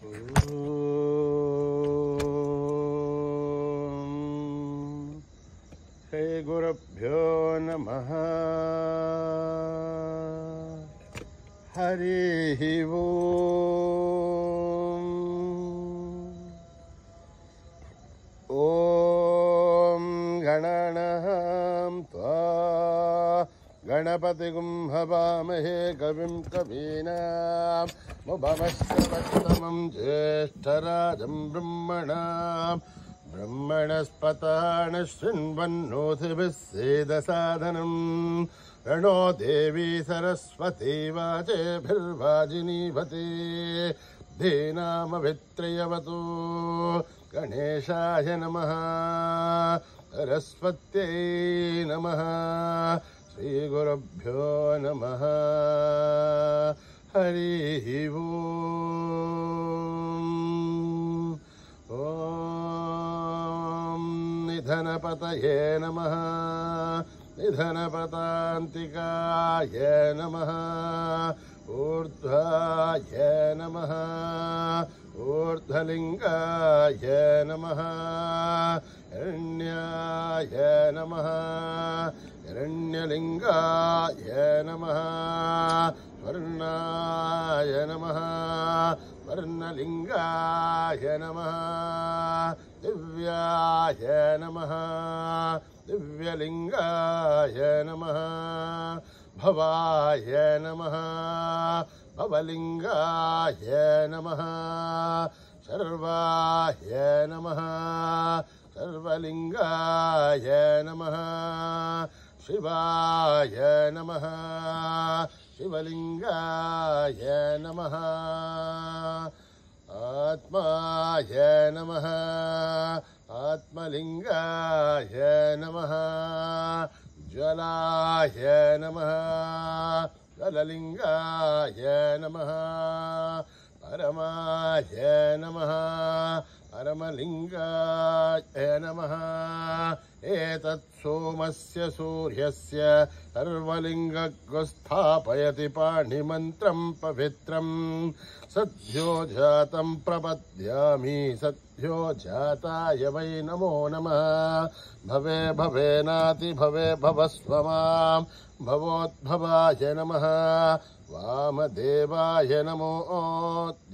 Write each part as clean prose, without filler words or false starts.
श्री गुरुभ्यो नमः। हरिः ओम्। ॐ गणानां त्वा गणपतिगुं हवामहे कविं कवीनाम् उपमश्रवस्तमं ज्येष्ठराजं ब्रह्मणस्पतान शृण्वन्नोतिभिः सेदसादनम् रणो देवी सरस्वती वाजेभिर्वाजिनीवती धीनामभित्रयवतु गणेशाय नमः सरस्वत्यै नमः श्रीगुरुभ्यो नमः हरिः ओम्। ॐ निधनपतये नमः निधनपतान्तिकाय नमः ऊर्ध्वाय नमः ऊर्ध्वलिङ्गाय नमः हिरण्याय नमः हिरण्यलिङ्गाय नमः स्वर्णाय नमः स्वर्णलिङ्गाय नमः दिव्याय नमः दिव्यलिङ्गाय नमः भवाय नमः भवलिङ्गाय नमः सर्वाय नमः सर्वलिङ्गाय नमः शिवाय नमः शिवलिङ्गाय नमः आत्माय नमः आत्मलिङ्गाय नमः ज्वलाय नमः ज्वललिङ्गाय नमः परमाय नमः परमलिङ्गाय नमः एतत् सोमस्य सूर्यस्य सर्वलिङ्गको स्थापयति पाणिमन्त्रं पवित्रं सद्यो जातं प्रपद्यामि सद्यो जाताय वै नमो नमः भवे भवेनाति भवे भवस्व मां भवोद्भवाय नमः वामदेवाय नमो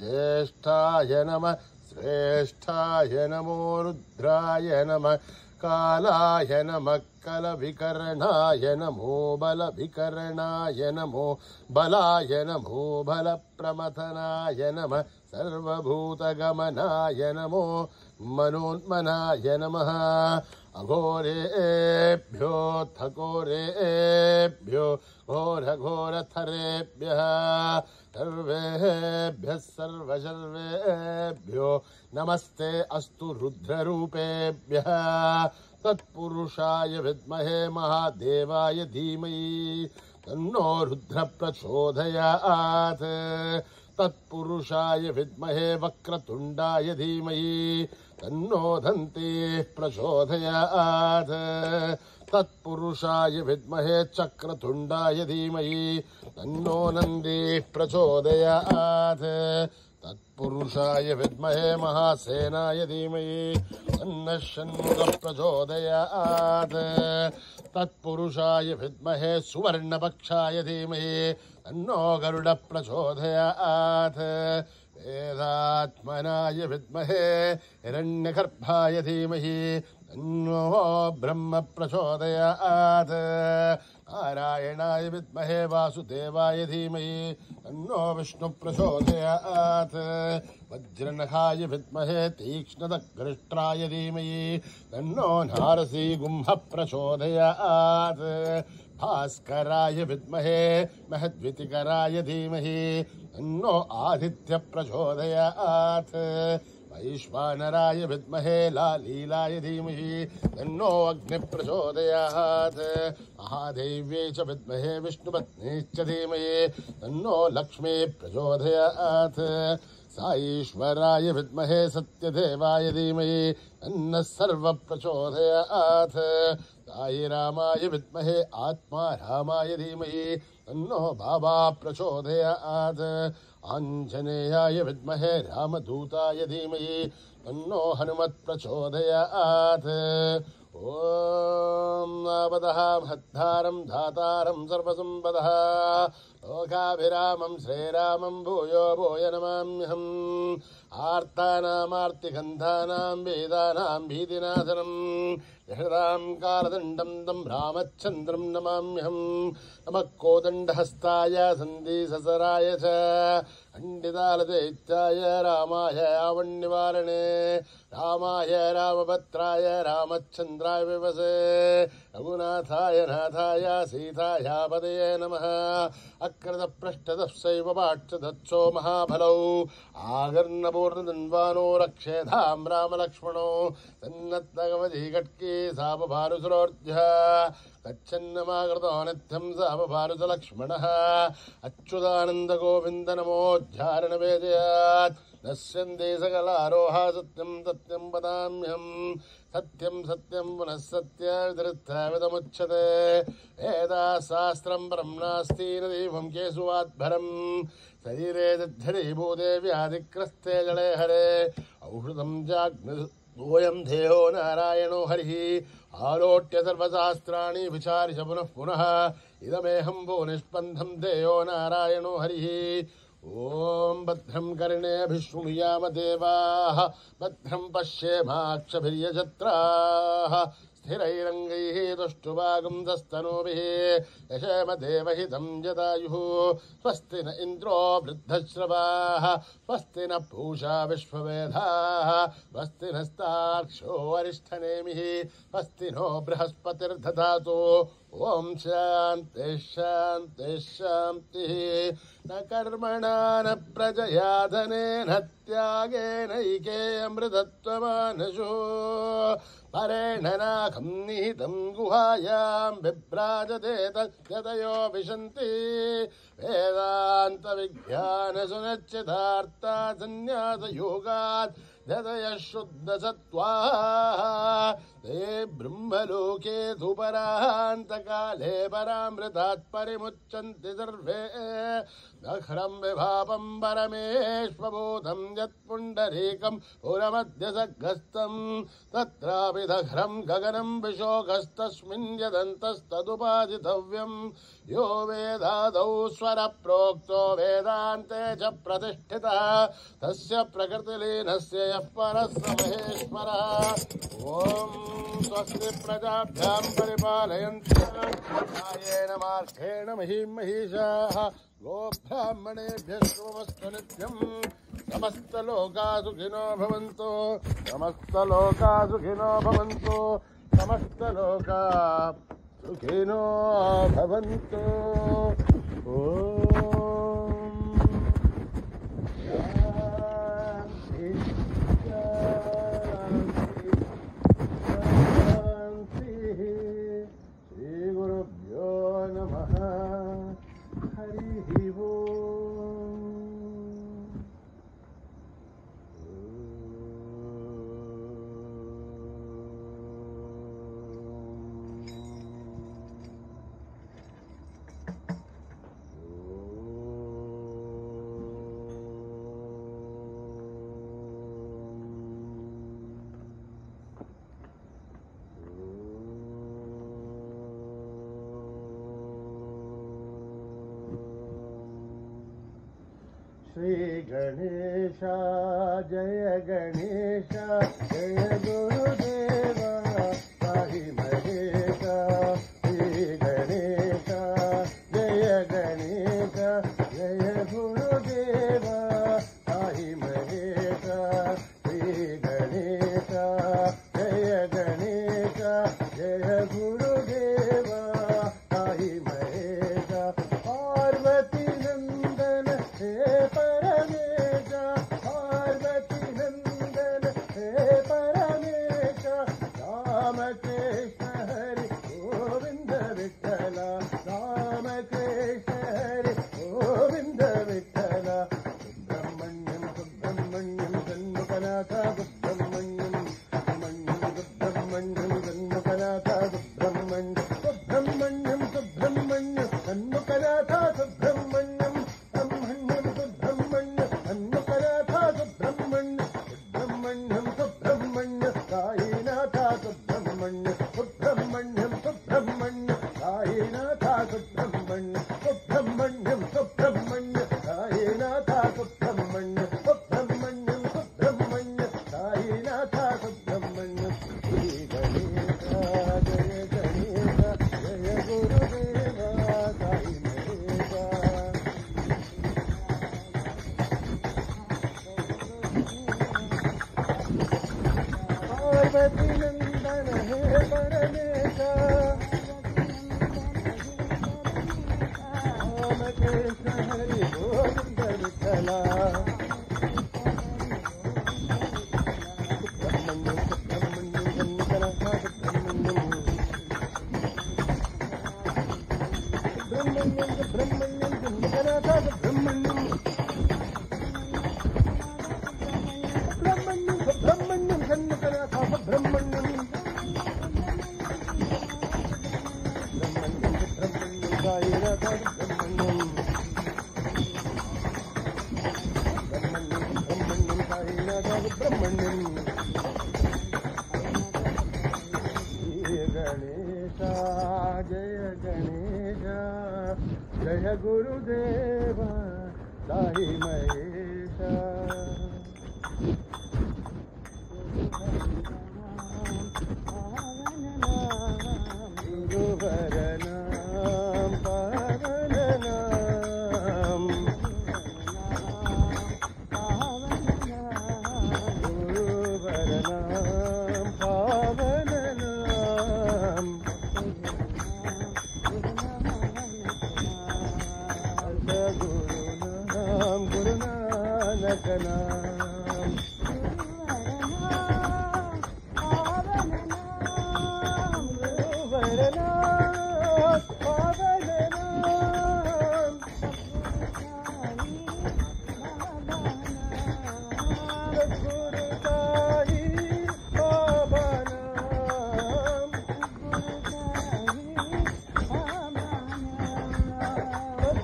ज्येष्ठाय नमः श्रेष्ठाय नमो रुद्राय नमः कालाय नमः कलविकर्णाय नमो बलविकर्णाय नमो बलाय नमो बलप्रमथनाय नमः सर्वभूतगमनाय नमो मनोन्मनाय नमः अघोरेभ्यो थघोरेभ्यो घोरघोरथरेभ्यः सर्वेभ्यः सर्वशर्वेभ्यो नमस्ते अस्तु रुद्ररूपेभ्यः तत्पुरुषाय विद्महे महादेवाय धीमहि तन्नो रुद्र प्रचोदयात् तत्पुरुषाय विद्महे वक्रतुण्डाय धीमहि तन्नो दन्तिः प्रचोदयात् तत्पुरुषाय विद्महे चक्रतुण्डाय धीमहि तन्नो नन्दिः प्रचोदयात् तत्पुरुषाय विद्महे महासेनाय धीमहि तन्नः षण्मुखः प्रचोदयात् तत्पुरुषाय विद्महे सुवर्णपक्षाय धीमहि तन्नो गरुडः प्रचोदयात् वेदात्मनाय विद्महे हिरण्यगर्भाय धीमहि तन्नो ब्रह्म प्रचोदयात् नारायणाय विद्महे वासुदेवाय धीमहि तन्नो विष्णु प्रचोदयात् वज्रनखाय विद्महे तीक्ष्णदग्रष्ट्राय धीमहि तन्नो नारसिंहः प्रचोदयात् भास्कराय विद्महे महद्वितिकराय धीमहि तन्नो आदित्य प्रचोदयात् वैश्वानराय विद्महे लालीलाय धीमहि तन्नो अग्नि प्रचोदयात् महादेव्यै च विद्महे विष्णुपत्नीश्च धीमहि तन्नो लक्ष्मी प्रचोदयात् साईश्वराय विद्महे सत्यदेवाय धीमहि तन्नः सर्व प्रचोदयात् साई रामाय विद्महे आत्मा रामाय धीमहि तन्नो बाबा प्रचोदयात् आञ्जनेयाय विद्महे रामदूताय धीमहि तन्नो हनुमत् प्रचोदयात्। ॐ आवदः भद्धारं धातारं सर्वसम्पदः लोकाभिरामं श्रीरामं भूयो भूय नमाम्यहम्। आर्तानामार्तिगन्धानां वेदानां भीतिनाशनं यशदां कालदण्डं तं रामचन्द्रं नमाम्यहम्। नमः कोदण्डहस्ताय सन्धिससराय च खण्डितालदैत्याय रामाय रावणनिवारणे रामाय रामभद्राय रामचन्द्राय विवसे रघुनाथाय नाथाय सीताय पदये नमः। अकृतपृष्ठतः पाक्षदत्सो महाफलौ आगर्णपूर्णधन्वानो रक्षेधां रामलक्ष्मणौ तन्नद्भगवती कट्की सापभानुसुरोर्ध्यः तच्छन्नमाकृतो नित्यं सापभानुसलक्ष्मणः अच्युतानन्दगोविन्द नमोद्धारणवेदयात् नश्यन्ति सकलारोहा सत्यं सत्यं वदाम्यहम्। सत्यं सत्यं पुनः सत्यविदमुच्यते वेदाशास्त्रं परं नास्ति न दैवं केशवाद्भरम् शरीरे दद्धरीभूते व्याधिग्रस्ते जले हरे औषधं जाग्नोऽयं देहो नारायणो हरिः आलोट्य सर्वशास्त्राणि विचार्य पुनः पुनः इदमेहं भो निष्पन्धं देयो नारायणो हरिः। ॐ भद्रं कर्णेभिः देवाः भद्रं पश्येमाक्षभिर्यजत्राः स्थिरैरङ्गैः तुष्टुवागुंसस्तनूभिः यशेम देवहितं जदायुः। स्वस्ति न इन्द्रो वृद्धश्रवाः स्वस्ति न पूषा विश्ववेदाः स्वस्ति नस्तार्क्ष्यो वरिष्ठनेमिः स्वस्ति नो बृहस्पतिर्दधातु। ॐ शान्ति शान्ति शान्तिः। न कर्मणा न प्रजया धनेन त्यागेनैके अमृतत्वमानशो परेण नाकं निहितं गुहायां बिभ्राजते तद्गतयो विशन्ति वेदान्तविज्ञानसुनिश्चितार्था संन्यासयोगात् जतयः शुद्धसत्त्वाः ते ब्रह्मलोके धुपरान्तकाले परामृतात् परिमुच्यन्ति सर्वे। दघ्रं विभापं परमेश्वभूतं यत्पुण्डरीकं पुरमध्यसग्रस्तं तत्रापि दघ्रं गगनं विशोकस्तस्मिन् यदन्तस्तदुपादितव्यं। यो वेदादौ स्वरप्रोक्तो वेदान्ते च प्रतिष्ठितः तस्य प्रकृतिलीनस्य यः परः स महेश्वरः। ॐ स्वस्ति प्रजाभ्यां परिपालयन्त्यः न्यायेन मार्गेण महीं महिषाः गोब्राह्मणेभ्यः शुभमस्तु नित्यम्। समस्तलोका सुखिनो भवन्तु समस्तलोका सुखिनो भवन्तु समस्तलोका सुखिनो भवन्तु। श्रीगुरुभ्यो नमः। हरिः ओम्। श्री गणेश जय गणेश जय गुरुदेव पाहि महेश। श्री गणेश जय गणेश जय गुरुदेव पाहि महेश। श्री गणेश जय गणेश जय गुरुदेव पाहि महेश। पार्वती नंदन हे परमेश पार्वती नंदन हे परमेश पार्वती नंदन हे परमेश रामकृष्ण हरी गोविंद विठला जय गुरुदेवा साई महेशा गुरुवर नाम पावन नाम गुरुवर नाम पावन नाम गुरु नानक नाम गुरुवर नाम पावन नाम गुरु साई बाबा नाम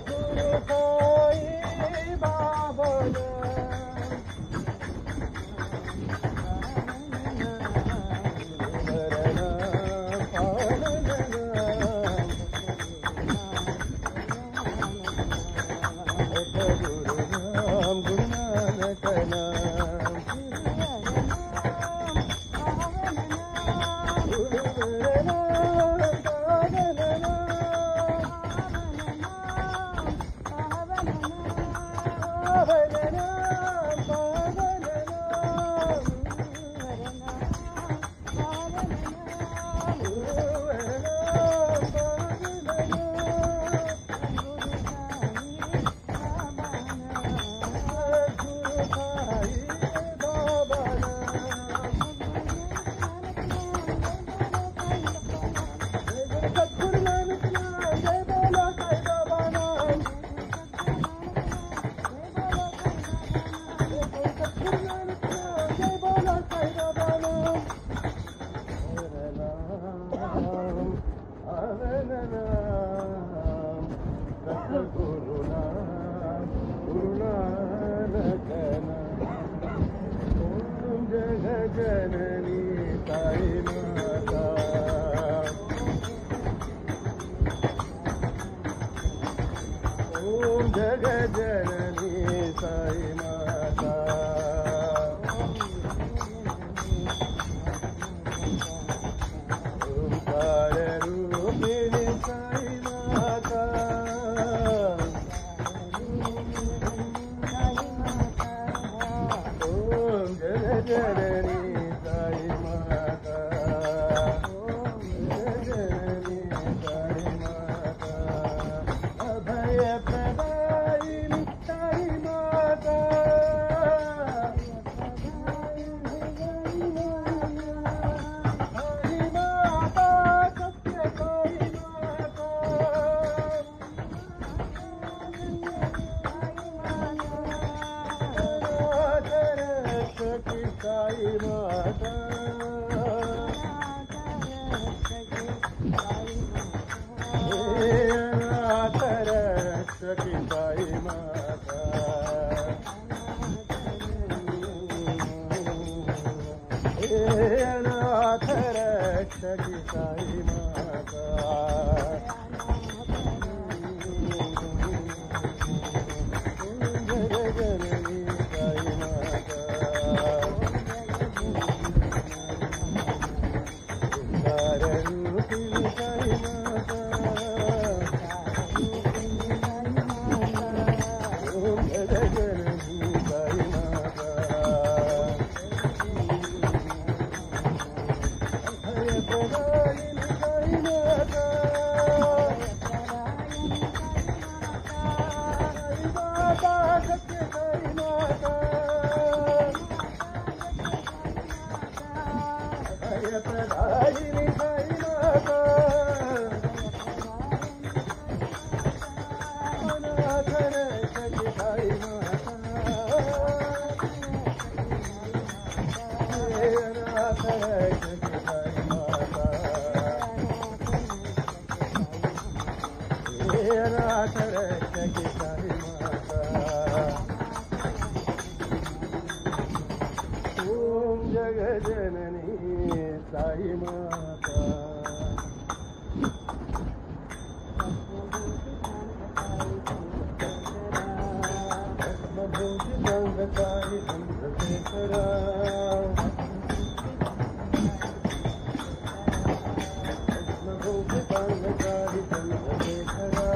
गुरु साई बाबा गुरु नानक नाम गुरुवर नाम पावन नाम पावन नाम पावन नाम गुरुवर नाम पावन गुरु साई बाबा नाम सद्गुरु नानक नाम जय बोला साई बाबा नाम सद्गुरु नानक नाम जय बोला साई बाबा नाम हवन नाम सद्गुरु नाम गुरु नानक नाम ओम जग जननी साई माता ओम जग जननी साई माता ओंकार रूपिणी साई माता ओम जग जननी साई माता ओम जग जननी साई माता अभय प्रदायिनी साई माता साई माता सत्य साई माता सरस्वती साई माता हे अनाथ रक्षकी साई माता हे अनाथ रक्षकी साई माता जय जननी साई माता ओंकार रूपिणी साई माता ओम जग जननी साई माता जगजननी साई माता भूति संगताई चंद्रशेखरा भूति संगताई चंद्रशेखरा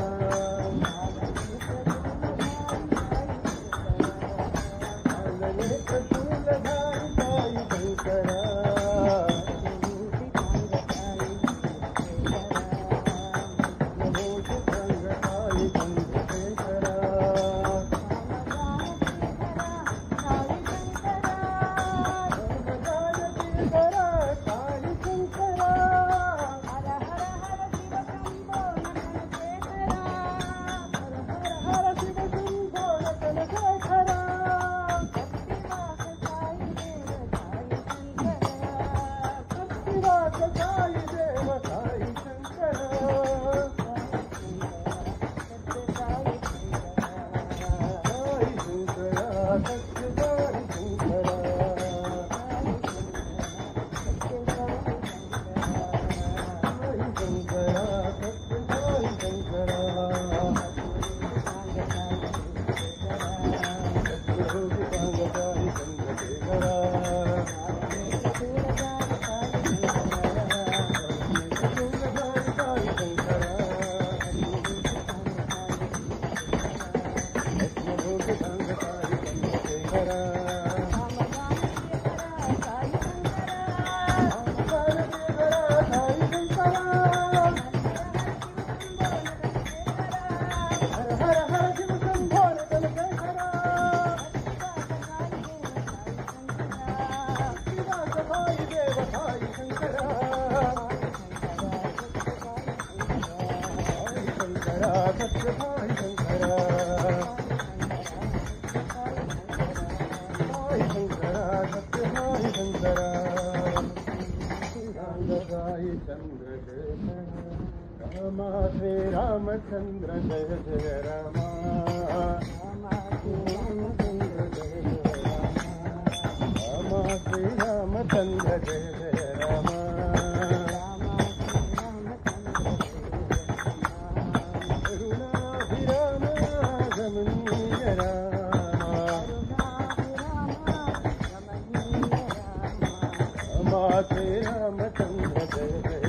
श्री रामचंद्र जय जय रामा श्री रामचंद्र जय जय रामा करुणाभिराम रमणीय रामा श्री रामचंद्र जय जय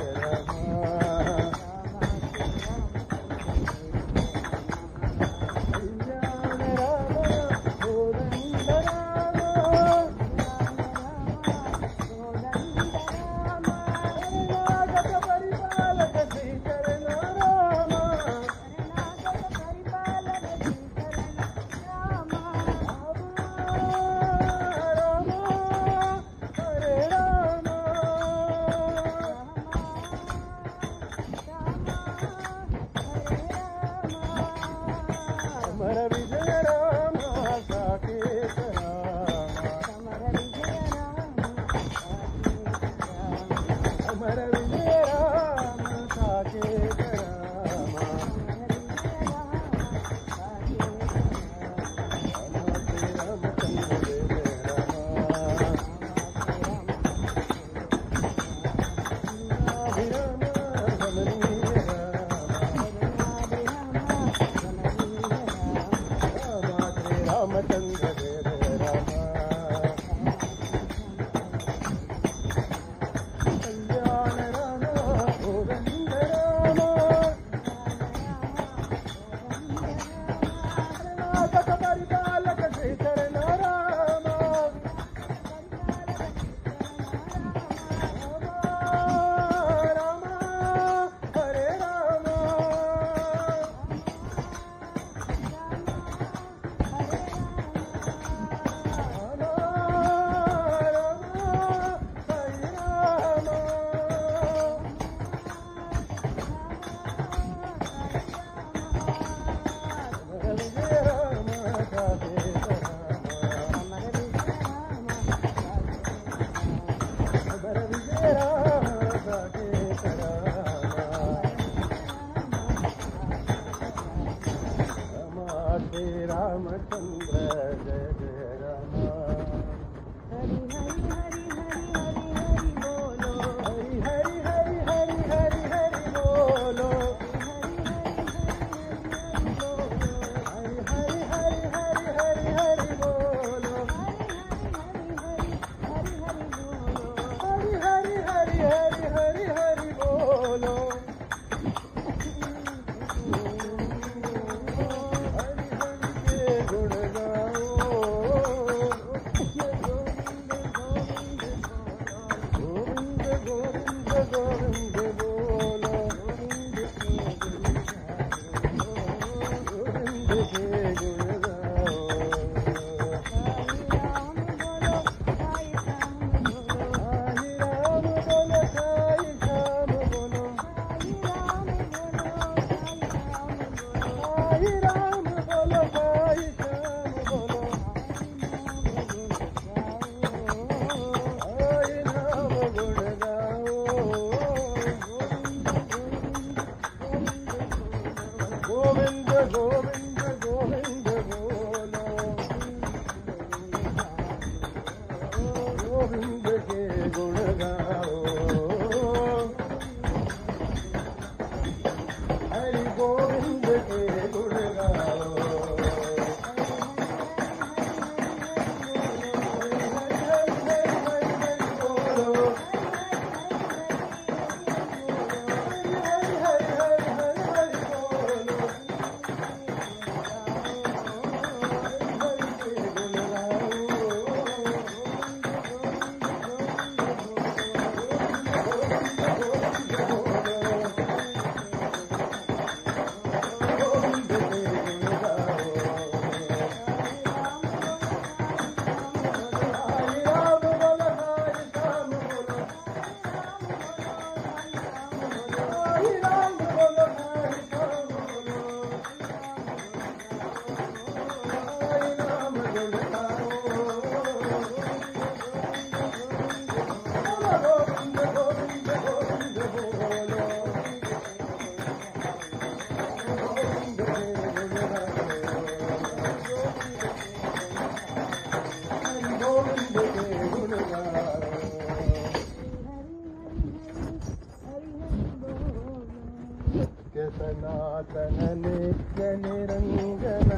सनातन नित्य निरंजन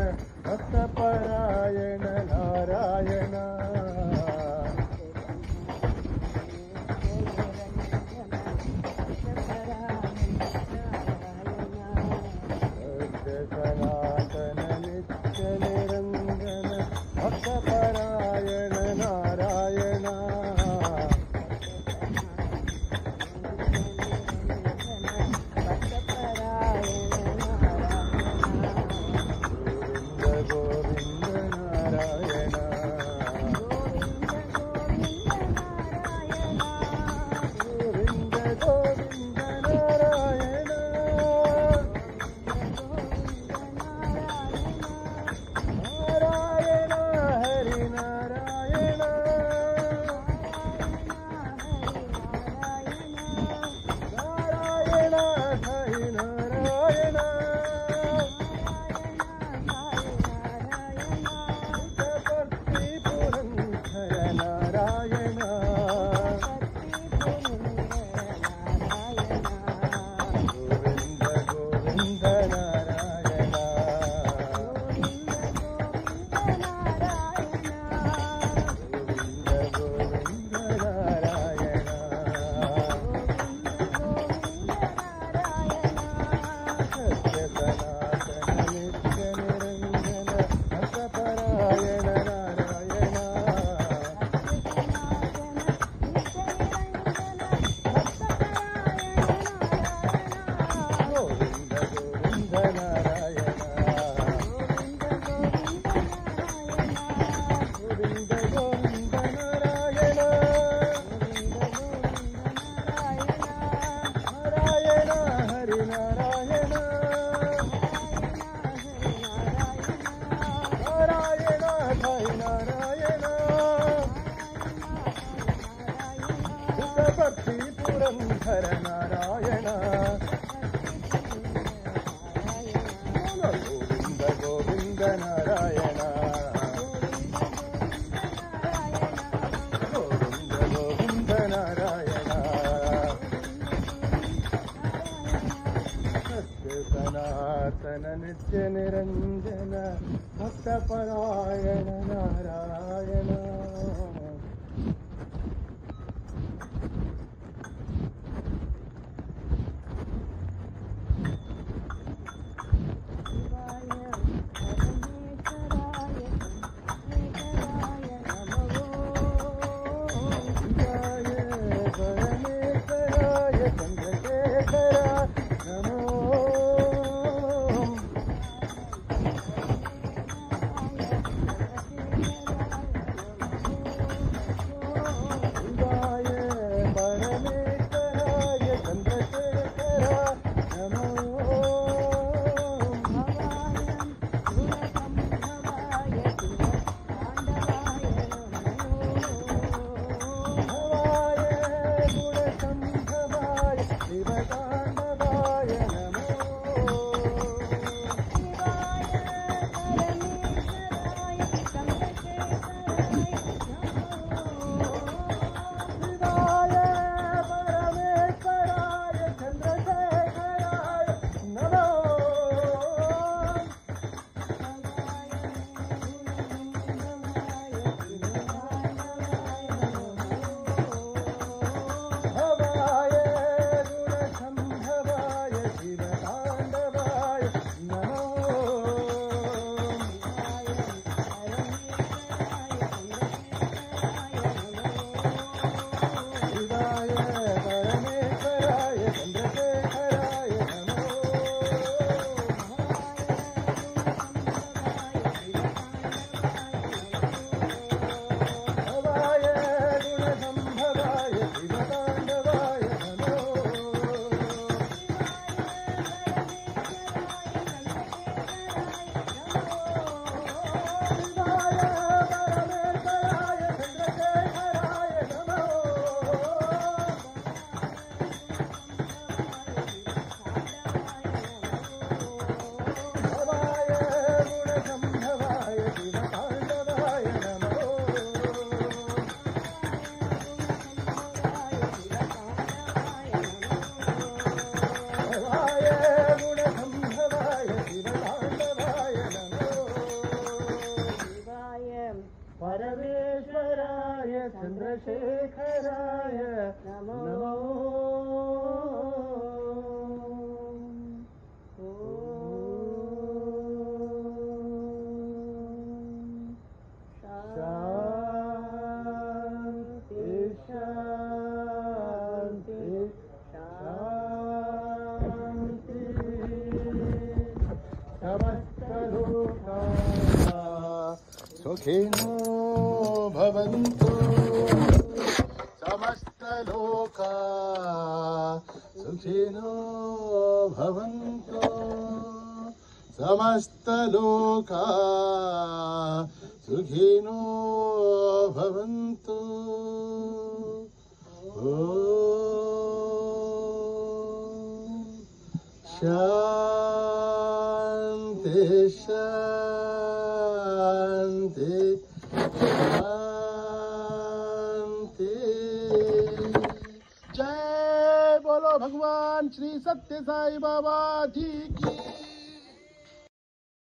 भक्तपरायण नारायण सनातन नित्य निरंजन भक्तपरायण नारायण पुरंदर नारायण गोविंद गोविंद नारायण गोविंद गोविंद नारायण सत्य सनातन नित्य निरंजन भक्तपरायण नारायण चन्द्रशेखराय नमो सुखिनो भवन्तु समस्तलोका सुखिनो भवन्तु समस्तलोका सुखिनो भवन्तु शान्ति शान्ति शान्ति। जय बोलो भगवान श्री सत्य साई बाबा जी की।